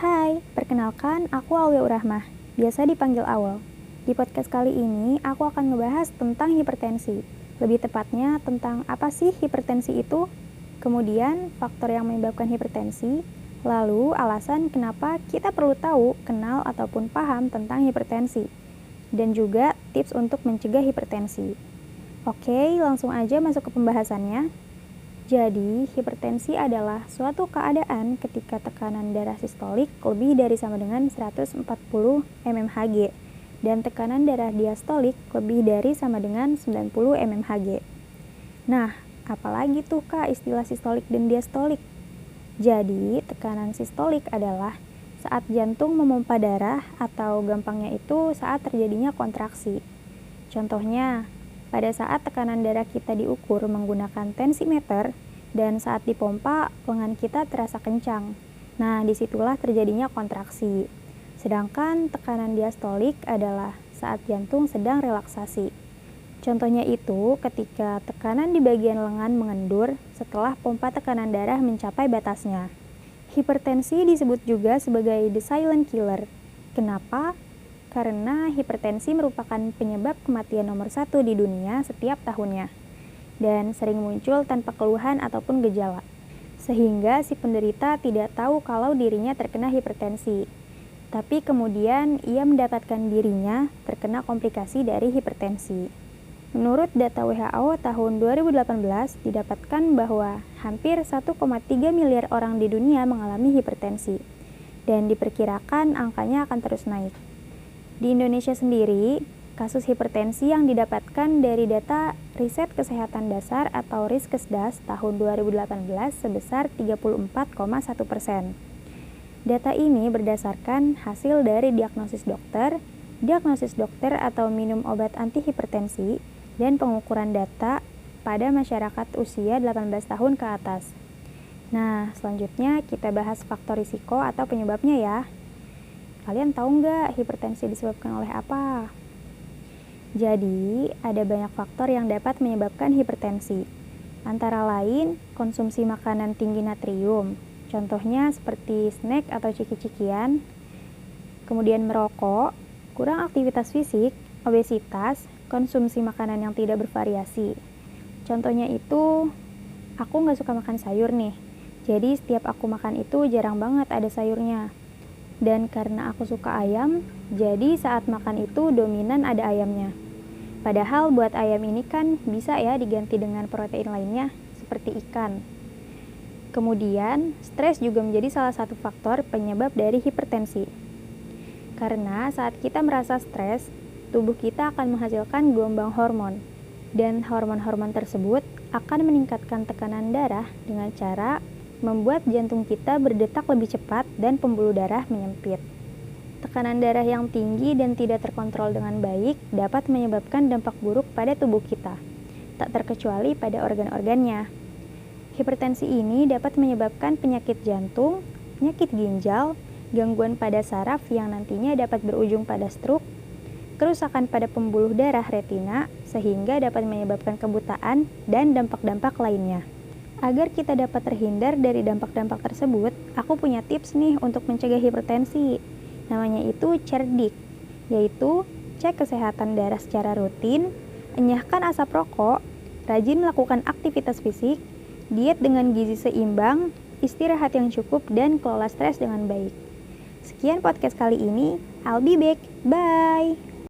Hai, perkenalkan aku Aulia Urahmah, biasa dipanggil Awal. Di podcast kali ini, aku akan ngebahas tentang hipertensi. Lebih tepatnya, tentang apa sih hipertensi itu, kemudian faktor yang menyebabkan hipertensi, lalu alasan kenapa kita perlu tahu, kenal, ataupun paham tentang hipertensi, dan juga tips untuk mencegah hipertensi. Oke, langsung aja masuk ke pembahasannya. Jadi, hipertensi adalah suatu keadaan ketika tekanan darah sistolik lebih dari sama dengan 140 mmHg dan tekanan darah diastolik lebih dari sama dengan 90 mmHg. Nah, apalagi tuh Kak istilah sistolik dan diastolik? Jadi, tekanan sistolik adalah saat jantung memompa darah atau gampangnya itu saat terjadinya kontraksi. Contohnya, pada saat tekanan darah kita diukur menggunakan tensimeter dan saat dipompa, lengan kita terasa kencang. Nah, disitulah terjadinya kontraksi. Sedangkan tekanan diastolik adalah saat jantung sedang relaksasi. Contohnya itu ketika tekanan di bagian lengan mengendur setelah pompa tekanan darah mencapai batasnya. Hipertensi disebut juga sebagai the silent killer. Kenapa? Karena hipertensi merupakan penyebab kematian nomor 1 di dunia setiap tahunnya dan sering muncul tanpa keluhan ataupun gejala, sehingga si penderita tidak tahu kalau dirinya terkena hipertensi. Tapi kemudian ia mendapatkan dirinya terkena komplikasi dari hipertensi. Menurut data WHO tahun 2018 didapatkan bahwa hampir 1,3 miliar orang di dunia mengalami hipertensi dan diperkirakan angkanya akan terus naik. Di Indonesia sendiri, kasus hipertensi yang didapatkan dari data Riset Kesehatan Dasar atau Riskesdas tahun 2018 sebesar 34,1%. Data ini berdasarkan hasil dari diagnosis dokter atau minum obat antihipertensi, dan pengukuran data pada masyarakat usia 18 tahun ke atas. Nah, selanjutnya kita bahas faktor risiko atau penyebabnya ya. Kalian tahu nggak hipertensi disebabkan oleh apa? Jadi, ada banyak faktor yang dapat menyebabkan hipertensi. Antara lain, konsumsi makanan tinggi natrium, contohnya seperti snack atau ciki-cikian, kemudian merokok, kurang aktivitas fisik, obesitas, konsumsi makanan yang tidak bervariasi. Contohnya itu, aku nggak suka makan sayur nih, jadi setiap aku makan itu jarang banget ada sayurnya. Dan karena aku suka ayam, jadi saat makan itu dominan ada ayamnya. Padahal buat ayam ini kan bisa ya diganti dengan protein lainnya, seperti ikan. Kemudian, stres juga menjadi salah satu faktor penyebab dari hipertensi. Karena saat kita merasa stres, tubuh kita akan menghasilkan gelombang hormon. Dan hormon-hormon tersebut akan meningkatkan tekanan darah dengan cara membuat jantung kita berdetak lebih cepat dan pembuluh darah menyempit. Tekanan darah yang tinggi dan tidak terkontrol dengan baik dapat menyebabkan dampak buruk pada tubuh kita, tak terkecuali pada organ-organnya. Hipertensi ini dapat menyebabkan penyakit jantung, penyakit ginjal, gangguan pada saraf yang nantinya dapat berujung pada stroke, kerusakan pada pembuluh darah retina, sehingga dapat menyebabkan kebutaan dan dampak-dampak lainnya. Agar kita dapat terhindar dari dampak-dampak tersebut, aku punya tips nih untuk mencegah hipertensi. Namanya itu cerdik, yaitu cek kesehatan darah secara rutin, enyahkan asap rokok, rajin melakukan aktivitas fisik, diet dengan gizi seimbang, istirahat yang cukup, dan kelola stres dengan baik. Sekian podcast kali ini, I'll be back, bye!